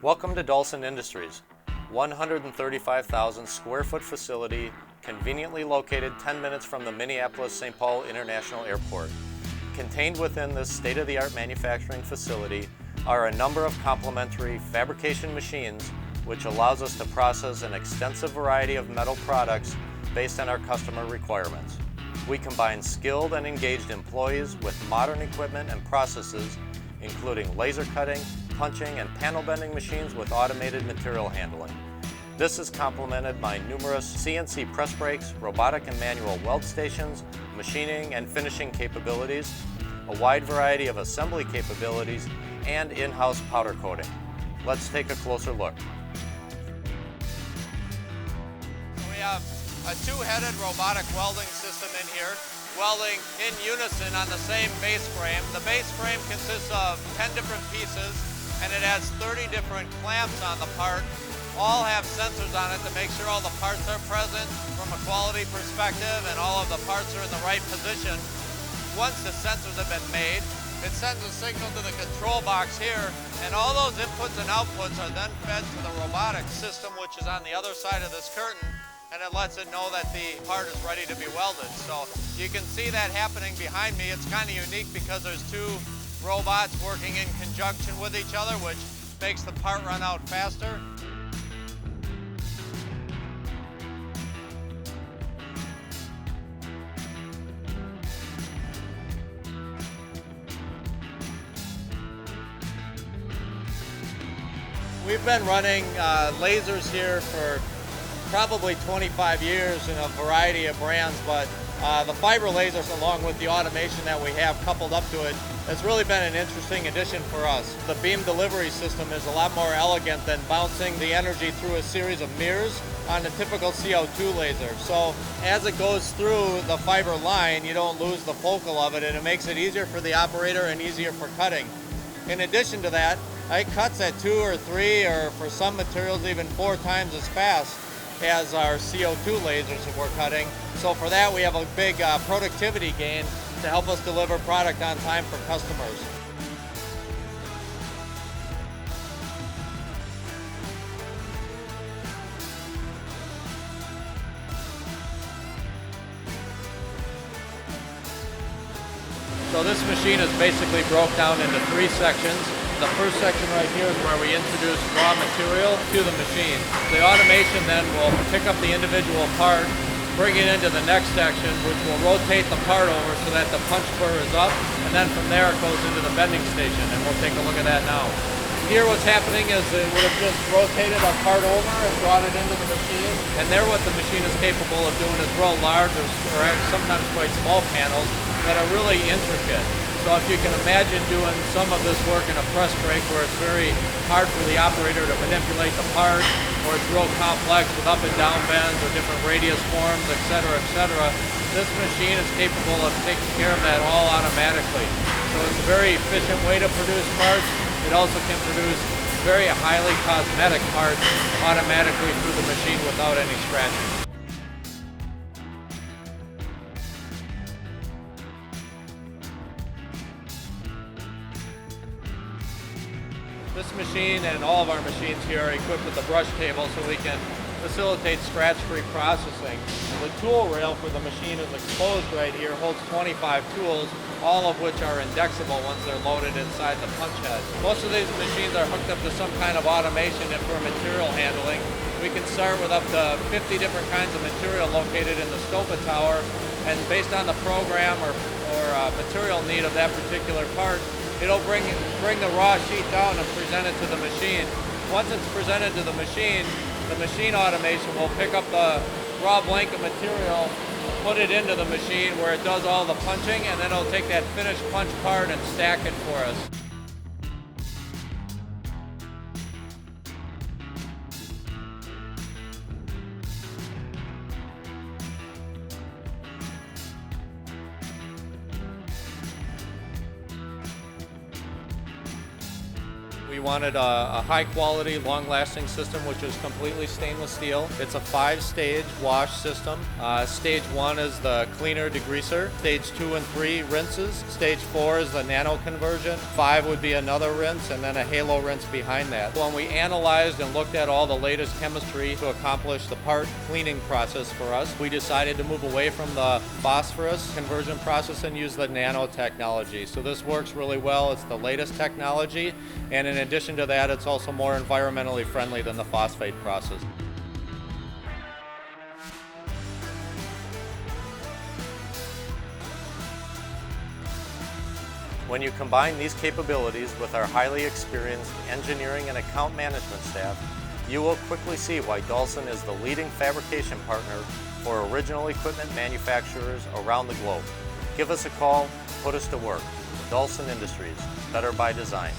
Welcome to Dalsin Industries, 135,000 square foot facility conveniently located 10 minutes from the Minneapolis-St. Paul International Airport. Contained within this state-of-the-art manufacturing facility are a number of complementary fabrication machines which allows us to process an extensive variety of metal products based on our customer requirements. We combine skilled and engaged employees with modern equipment and processes, including laser cutting, punching, and panel bending machines with automated material handling. This is complemented by numerous CNC press brakes, robotic and manual weld stations, machining and finishing capabilities, a wide variety of assembly capabilities, and in-house powder coating. Let's take a closer look. We have a two-headed robotic welding system in here, welding in unison on the same base frame. The base frame consists of 10 different pieces, and it has 30 different clamps on the part. All have sensors on it to make sure all the parts are present from a quality perspective and all of the parts are in the right position. Once the sensors have been made, it sends a signal to the control box here, and all those inputs and outputs are then fed to the robotic system, which is on the other side of this curtain, and it lets it know that the part is ready to be welded. So you can see that happening behind me. It's kind of unique because there's two robots working in conjunction with each other, which makes the part run out faster. We've been running lasers here for probably 25 years in a variety of brands, but the fiber lasers, along with the automation that we have coupled up to it, has really been an interesting addition for us. The beam delivery system is a lot more elegant than bouncing the energy through a series of mirrors on a typical CO2 laser. So as it goes through the fiber line, you don't lose the focal of it, and it makes it easier for the operator and easier for cutting. In addition to that, it cuts at 2 or 3, or for some materials even 4 times as fast as our CO2 lasers that we're cutting. So for that, we have a big productivity gain to help us deliver product on time for customers. So this machine is basically broke down into 3 sections. The first section right here is where we introduce raw material to the machine. The automation then will pick up the individual part, bring it into the next section, which will rotate the part over so that the punch burr is up, and then from there it goes into the bending station, and we'll take a look at that now. Here what's happening is it would have just rotated our part over and brought it into the machine, and there what the machine is capable of doing is real large or sometimes quite small panels that are really intricate. So if you can imagine doing some of this work in a press brake where it's very hard for the operator to manipulate the part, or it's real complex with up and down bends or different radius forms, etc., this machine is capable of taking care of that all automatically. So it's a very efficient way to produce parts. It also can produce very highly cosmetic parts automatically through the machine without any scratching. This machine and all of our machines here are equipped with a brush table so we can facilitate scratch-free processing. The tool rail for the machine is exposed right here, holds 25 tools, all of which are indexable once they're loaded inside the punch head. Most of these machines are hooked up to some kind of automation and for material handling. We can start with up to 50 different kinds of material located in the Stopa tower, and based on the program or material need of that particular part, it'll bring the raw sheet down and present it to the machine. Once it's presented to the machine automation will pick up the raw blank of material, put it into the machine where it does all the punching, and then it'll take that finished punch part and stack it for us. We We wanted a high quality, long lasting system which is completely stainless steel. It's a 5-stage wash system. Stage 1 is the cleaner degreaser. Stage 2 and 3 rinses. Stage 4 is the nano conversion. 5 would be another rinse, and then a halo rinse behind that. When we analyzed and looked at all the latest chemistry to accomplish the part cleaning process for us, we decided to move away from the phosphorus conversion process and use the nanotechnology. So this works really well. It's the latest technology, and in addition to that, it's also more environmentally friendly than the phosphate process. When you combine these capabilities with our highly experienced engineering and account management staff, you will quickly see why Dalsin is the leading fabrication partner for original equipment manufacturers around the globe. Give us a call, put us to work. Dalsin Industries, better by design.